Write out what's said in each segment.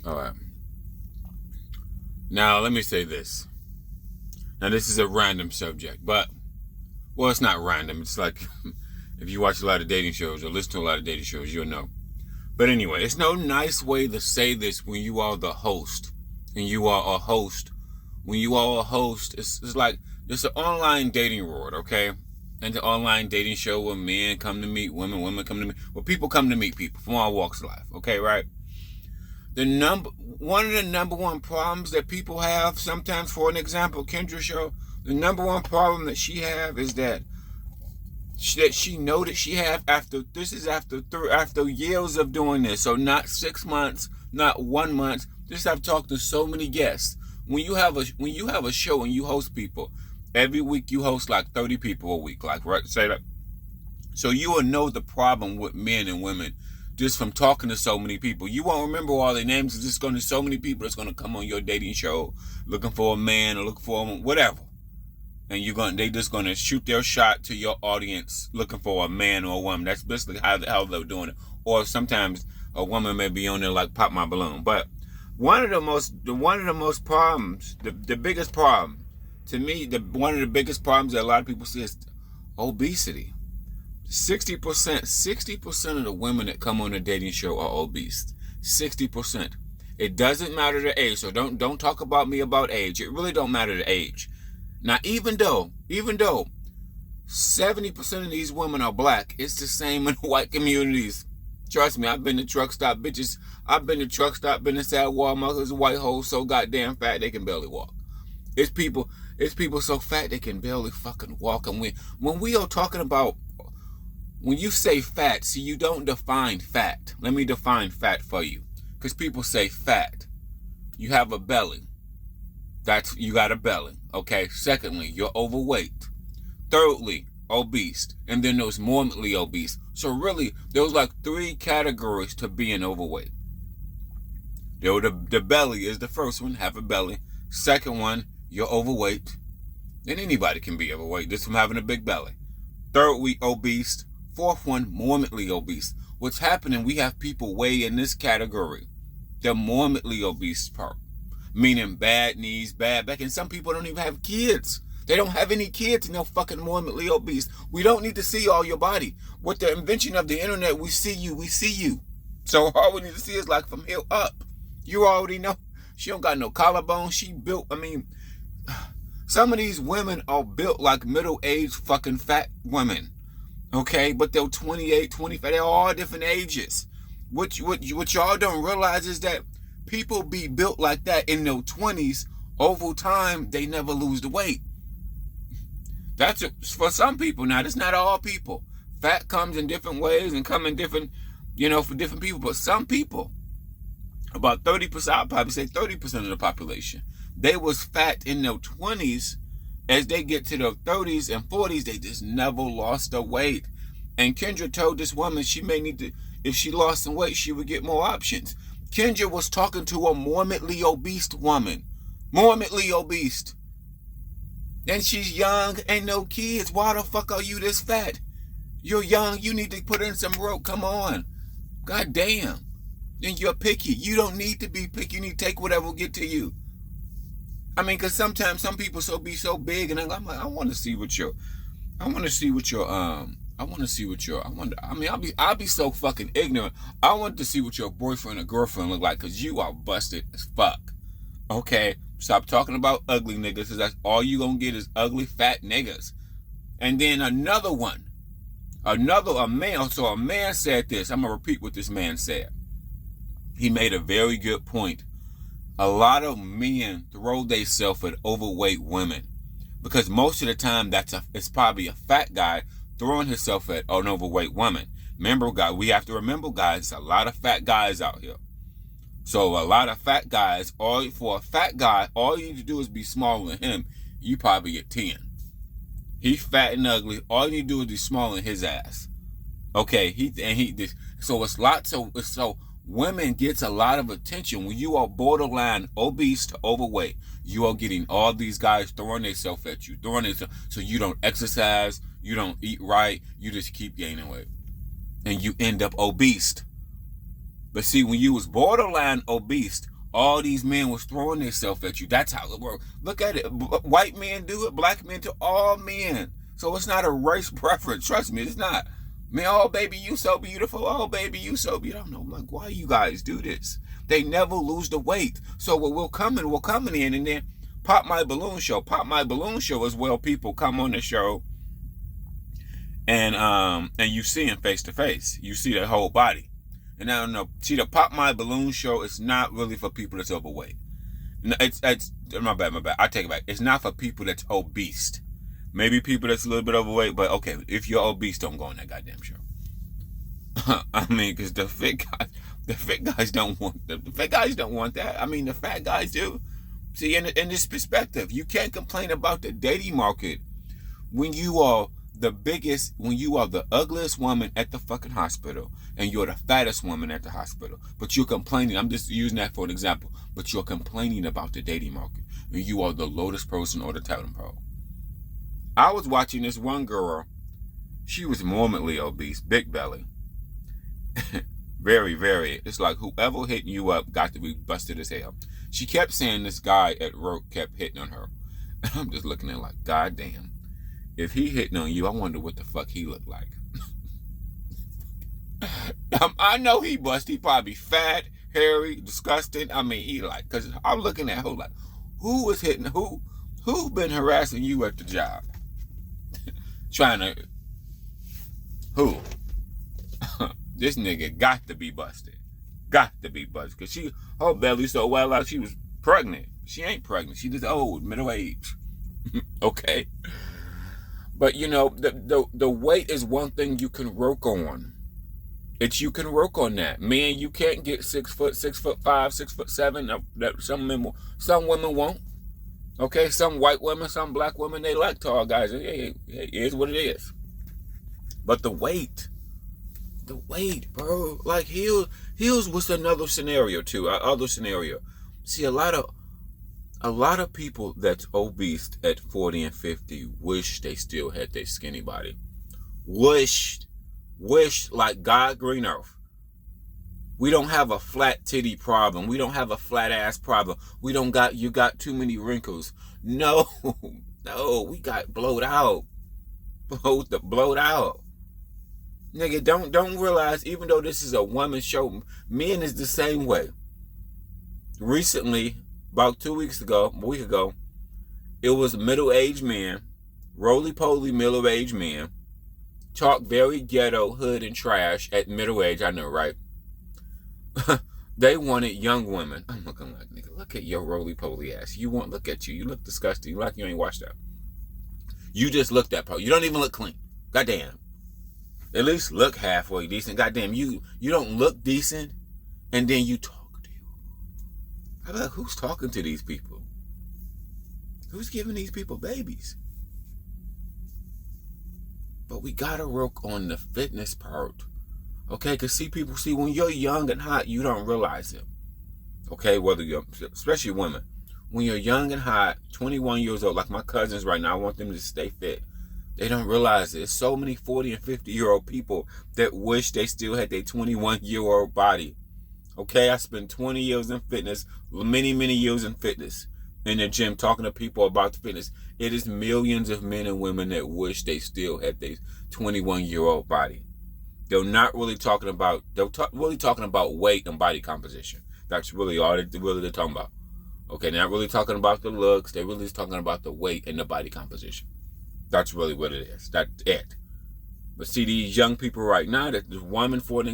All right. Now, let me say this. Now, this is a random subject, but, well, it's not random. It's like, if you watch a lot of dating shows or listen to a lot of dating shows, you'll know. But anyway, it's no nice way to say this when you are the host. And you are a host. When you are a host, it's like, it's an online dating world, okay? And the online dating show where men come to meet women, women come to meet, well, people come to meet people from all walks of life, okay, right? One of the number one problems that people have sometimes, for an example, Kendra show, the number one problem that she have is that she know that she have after years of doing this. So not 6 months, not 1 month. Just I've talked to so many guests. When you have a show and you host people, every week you host like 30 people a week, like right, say that. So you will know the problem with men and women just from talking to so many people. You won't remember all their names. It's just going to be so many people that's going to come on your dating show looking for a man or looking for a whatever. And they just going to shoot their shot to your audience looking for a man or a woman. That's basically how they're doing it. Or sometimes a woman may be on there like Pop My Balloon. But one of the most problems, the biggest problem, to me, one of the biggest problems that a lot of people see is obesity. 60% of the women that come on a dating show are obese. 60%. It doesn't matter the age, so don't talk about me about age. It really don't matter the age. Now, even though 70% of these women are black, it's the same in white communities. Trust me, I've been to truck stop bitches. I've been to truck stop, been inside Walmart. There's a white hole so goddamn fat they can barely walk. It's people so fat they can barely fucking walk. And when we are talking about, when you say fat, see, you don't define fat. Let me define fat for you. Because people say fat. You have a belly. You got a belly. Okay. Secondly, you're overweight. Thirdly, obese. And then there's morbidly obese. So really, there's like 3 categories to being overweight. The belly is the first one, have a belly. Second one, you're overweight. And anybody can be overweight just from having a big belly. Thirdly, obese. Fourth one, morbidly obese. What's happening, we have people way in this category. The morbidly obese part. Meaning bad knees, bad back. And some people don't even have kids. They don't have any kids and they're fucking morbidly obese. We don't need to see all your body. With the invention of the internet, we see you. So all we need to see is like from here up. You already know. She don't got no collarbone. She built, some of these women are built like middle-aged fucking fat women. Okay, but they're 28, 25, they're all different ages. What y'all don't realize is that people be built like that in their 20s. Over time, they never lose the weight. That's for some people. Now, that's not all people. Fat comes in different ways and come in different, for different people. But some people, about 30%, I'll probably say 30% of the population, they was fat in their 20s. As they get to their 30s and 40s, they just never lost their weight. And Kendra told this woman she may need to, if she lost some weight, she would get more options. Kendra was talking to a morbidly obese woman. Morbidly obese. And she's young, ain't no kids. Why the fuck are you this fat? You're young, you need to put in some rope. Come on. God damn. And you're picky. You don't need to be picky. You need to take whatever will get to you. Because sometimes some people be so big, and I'm like, I'll be so fucking ignorant. I want to see what your boyfriend or girlfriend look like, because you are busted as fuck. Okay? Stop talking about ugly niggas, because that's all you gonna get is ugly, fat niggas. And then another one. A man, so a man said this. I'm gonna repeat what this man said. He made a very good point. A lot of men throw themselves at overweight women because most of the time it's probably a fat guy throwing himself at an overweight woman. Remember, guys, we have to remember, guys, a lot of fat guys out here. So a lot of fat guys, for a fat guy, all you need to do is be smaller than him. You probably get 10. He's fat and ugly. All you need to do is be smaller than his ass. Okay, so women gets a lot of attention when you are borderline obese to overweight. You are getting all these guys throwing themselves at you, so you don't exercise, you don't eat right, you just keep gaining weight, and you end up obese. But see, when you was borderline obese, All these men was throwing themselves at you. That's how it works. Look at it. White men do it. Black men do. All men. So it's not a race preference. Trust me, it's not. Man, oh baby, you so beautiful. Oh baby, you so beautiful. I don't know, like, why you guys do this? They never lose the weight. So we'll come in, and then Pop My Balloon Show. Pop My Balloon Show is where people come on the show, and you see them face to face. You see their whole body. And I don't know. See, the Pop My Balloon Show is not really for people that's overweight. No, it's my bad. I take it back. It's not for people that's obese. Maybe people that's a little bit overweight, but okay, if you're obese, don't go on that goddamn show. I mean, because the fit guys don't want the fat guys don't want that. I mean, the fat guys do. See, in this perspective, you can't complain about the dating market when you are the ugliest woman at the fucking hospital and you're the fattest woman at the hospital. But you're complaining. I'm just using that for an example. But you're complaining about the dating market and you are the lowest person or the totem pole. I was watching this one girl. She was morbidly obese, big belly. Very, very. It's like whoever hitting you up got to be busted as hell. She kept saying this guy at work kept hitting on her. And I'm just looking at it like, God damn. If he hitting on you, I wonder what the fuck he looked like. I know he bust. He probably fat, hairy, disgusting. I mean, he like, because I'm looking at her like, who is hitting, who been harassing you at the job? Trying to, who? This nigga got to be busted. Got to be busted. Because her belly so well out, she was pregnant. She ain't pregnant. She just old, middle age. Okay? But you know, the weight is one thing you can work on. You can work on that. Man, you can't get 6 foot, 6'5", 6'7". Some women won't. Okay, some white women, some black women, they like tall guys. It is what it is. But the weight, bro. Like heels was another scenario too. Other scenario. See, a lot of people that's obese at 40 and 50 wish they still had their skinny body. Wish like God green earth. We don't have a flat titty problem. We don't have a flat ass problem. You got too many wrinkles. No, we got blowed out. Blowed out. Nigga, don't realize, even though this is a woman's show, men is the same way. Recently, about a week ago, it was a middle-aged man, roly-poly middle-aged man, talk very ghetto, hood, and trash at middle age, I know, right? They wanted young women. I'm looking like, nigga, look at your roly-poly ass. Look at you. You look disgusting. You like you ain't washed up. You just look that pro. You don't even look clean. Goddamn. At least look halfway decent. Goddamn, you don't look decent, and then you talk to you. I'm like, who's talking to these people? Who's giving these people babies? But we gotta work on the fitness part. Okay, because people see when you're young and hot, you don't realize it. Okay, whether you're, especially women, when you're young and hot, 21 years old, like my cousins right now, I want them to stay fit. They don't realize it. There's so many 40 and 50-year-old people that wish they still had their 21-year-old body. Okay, I spent 20 years in fitness, many, many years in fitness, in the gym, talking to people about the fitness. It is millions of men and women that wish they still had their 21-year-old body. They're not really talking about, really talking about weight and body composition. That's really all they're talking about. Okay, they're not really talking about the looks. They're really talking about the weight and the body composition. That's really what it is. That's it. But see, these young people right now, that the woman for an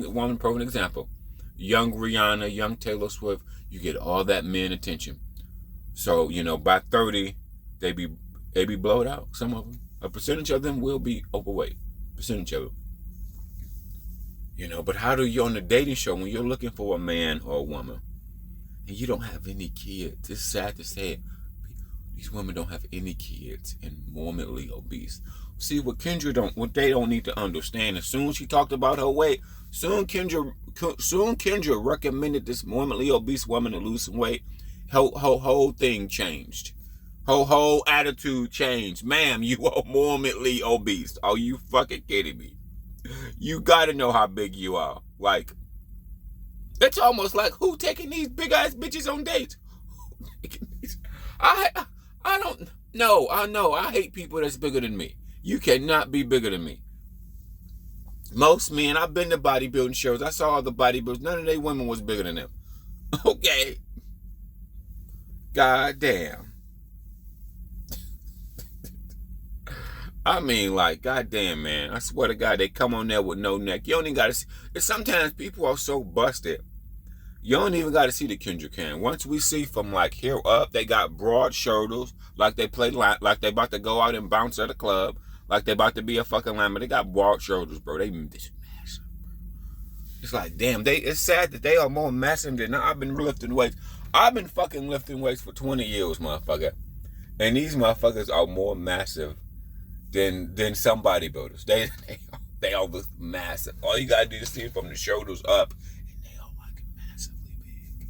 example, young Rihanna, young Taylor Swift, you get all that men attention. So, by 30, they be blowed out. Some of them. A percentage of them will be overweight. Percentage of them. But how do you on the dating show when you're looking for a man or a woman and you don't have any kids? It's sad to say it. These women don't have any kids and morbidly obese. See, what they don't need to understand, as soon as she talked about her weight, soon Kendra recommended this morbidly obese woman to lose some weight. Her whole thing changed. Her whole attitude changed. Ma'am, you are morbidly obese. Are you fucking kidding me? You gotta know how big you are. Like, It's almost like, who taking these big ass bitches on dates? I don't know. I know. I hate people that's bigger than me. You cannot be bigger than me. Most men, I've been to bodybuilding shows. I saw all the bodybuilders. None of they women was bigger than them. Okay. God damn. I mean, like, goddamn, man. I swear to God, they come on there with no neck. You don't even gotta see. Sometimes people are so busted. You don't even gotta see the Kendrick can. Once we see from like here up, they got broad shoulders, like they play, like they about to go out and bounce at a club, like they about to be a fucking lineman. They got broad shoulders, bro. They just massive, bro. It's like, damn. It's sad that they are more massive than I've been lifting weights. I've been fucking lifting weights for 20 years, motherfucker, and these motherfuckers are more massive than some bodybuilders. They are massive. All you gotta do is see it from the shoulders up, and they are like massively big.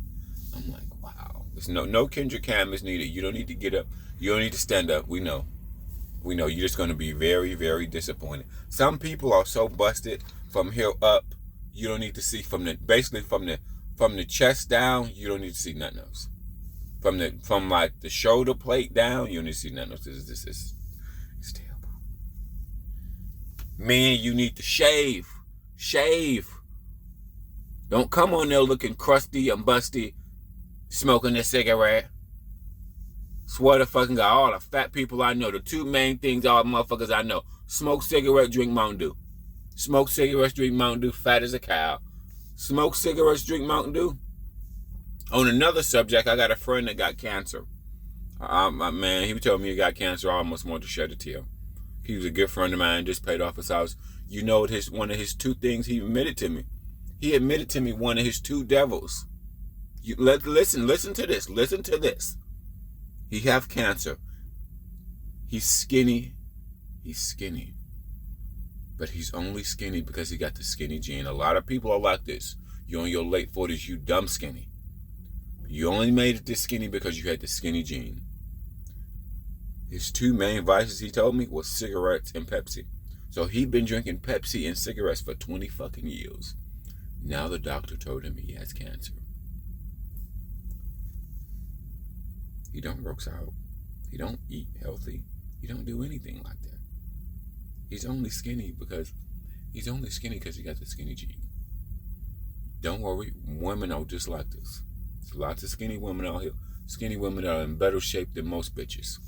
I'm like, wow. There's no Kendrick cam is needed. You don't need to get up. You don't need to stand up. We know. You're just gonna be very, very disappointed. Some people are so busted from here up. You don't need to see from the chest down. You don't need to see nothing else. From like the shoulder plate down, you don't need to see nothing else. It's terrible. Man, you need to shave. Shave. Don't come on there looking crusty and busty, smoking a cigarette. Swear to fucking God, all the fat people I know, the two main things all motherfuckers I know: smoke cigarette, drink Mountain Dew. Smoke cigarettes, drink Mountain Dew, fat as a cow. Smoke cigarettes, drink Mountain Dew. On another subject, I got a friend that got cancer. Man, he told me he got cancer. I almost wanted to shed a tear. He was a good friend of mine, just paid off his house. You know what one of his two things he admitted to me? He admitted to me one of his two devils. Listen to this. Listen to this. He have cancer. He's skinny. But he's only skinny because he got the skinny gene. A lot of people are like this. You're in your late 40s, you dumb skinny. You only made it this skinny because you had the skinny gene. His two main vices, he told me, was cigarettes and Pepsi. So he'd been drinking Pepsi and cigarettes for 20 fucking years. Now the doctor told him he has cancer. He don't work out. He don't eat healthy. He don't do anything like that. He's only skinny because he got the skinny gene. Don't worry, women are just like this. There's lots of skinny women out here. Skinny women are in better shape than most bitches.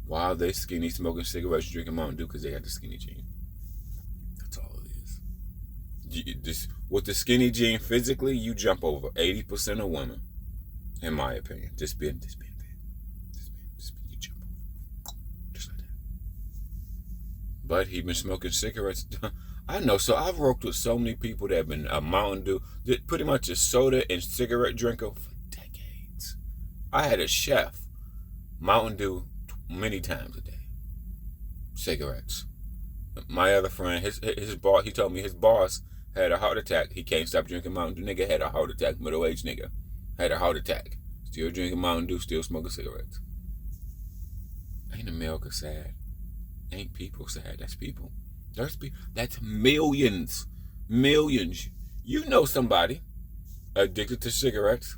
Why are they skinny, smoking cigarettes, drinking Mountain Dew? Because they got the skinny gene. That's all it is. With the skinny gene, physically, you jump over 80% of women, in my opinion. Just being fair. You jump over. Just like that. But he been smoking cigarettes. I know, so I've worked with so many people that have been a Mountain Dew, pretty much a soda and cigarette drinker for decades. I had a chef, Mountain Dew, many times a day. Cigarettes. My other friend, his boss, he told me his boss had a heart attack. He can't stop drinking Mountain Dew. Nigga had a heart attack. Middle-aged nigga had a heart attack. Still drinking Mountain Dew, still smoking cigarettes. Ain't America sad? Ain't people sad? That's people. That's millions. Millions. You know somebody addicted to cigarettes,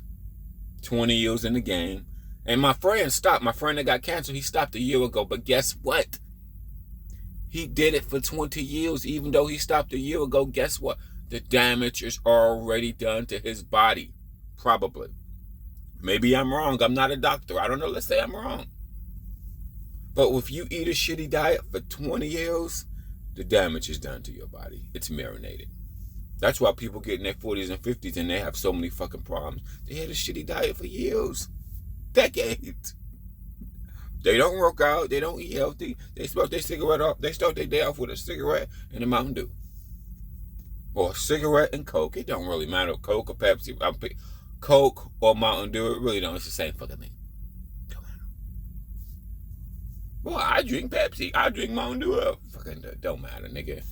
20 years in the game. And my friend that got cancer, he stopped a year ago. But guess what? He did it for 20 years. Even though he stopped a year ago, guess what? The damage is already done to his body. Probably. Maybe I'm wrong. I'm not a doctor. I don't know. Let's say I'm wrong. But if you eat a shitty diet for 20 years, the damage is done to your body. It's marinated. That's why people get in their 40s and 50s and they have so many fucking problems. They had a shitty diet for years. Decades. They don't work out. They don't eat healthy. They smoke their cigarette off. They start their day off with a cigarette and a Mountain Dew. Or a cigarette and Coke. It don't really matter. Coke or Pepsi. Coke or Mountain Dew. It really don't. It's the same fucking thing. Don't matter. Well, I drink Pepsi. I drink Mountain Dew. Fucking don't matter, nigga.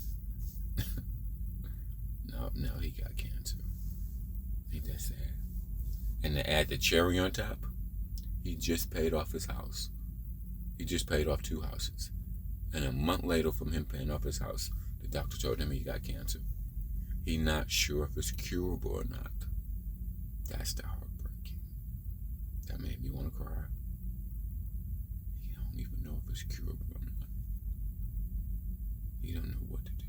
No, he got cancer. Ain't that sad? And to add the cherry on top, he just paid off his house. He just paid off 2 houses. And a month later from him paying off his house, the doctor told him he got cancer. He's not sure if it's curable or not. That's the heartbreak. That made me want to cry. You don't even know if it's curable or not. You don't know what to do.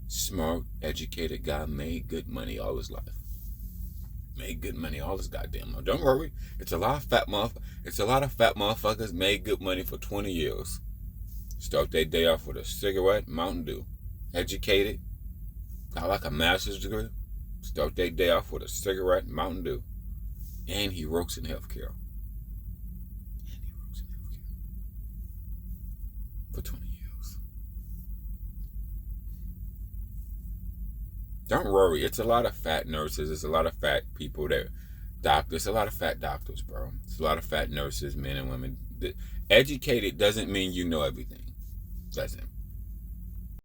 Smart, educated guy, made good money all his life. Made good money all his goddamn life. Don't worry, it's a lot of fat motherfuckers made good money for 20 years. Start their day off with a cigarette, Mountain Dew. Educated, got like a master's degree. Start their day off with a cigarette, Mountain Dew. And he works in healthcare. For 20 years. Don't worry, it's a lot of fat nurses. It's a lot of fat people there. Doctors, a lot of fat doctors, bro. It's a lot of fat nurses, men and women. Educated doesn't mean you know everything. Doesn't.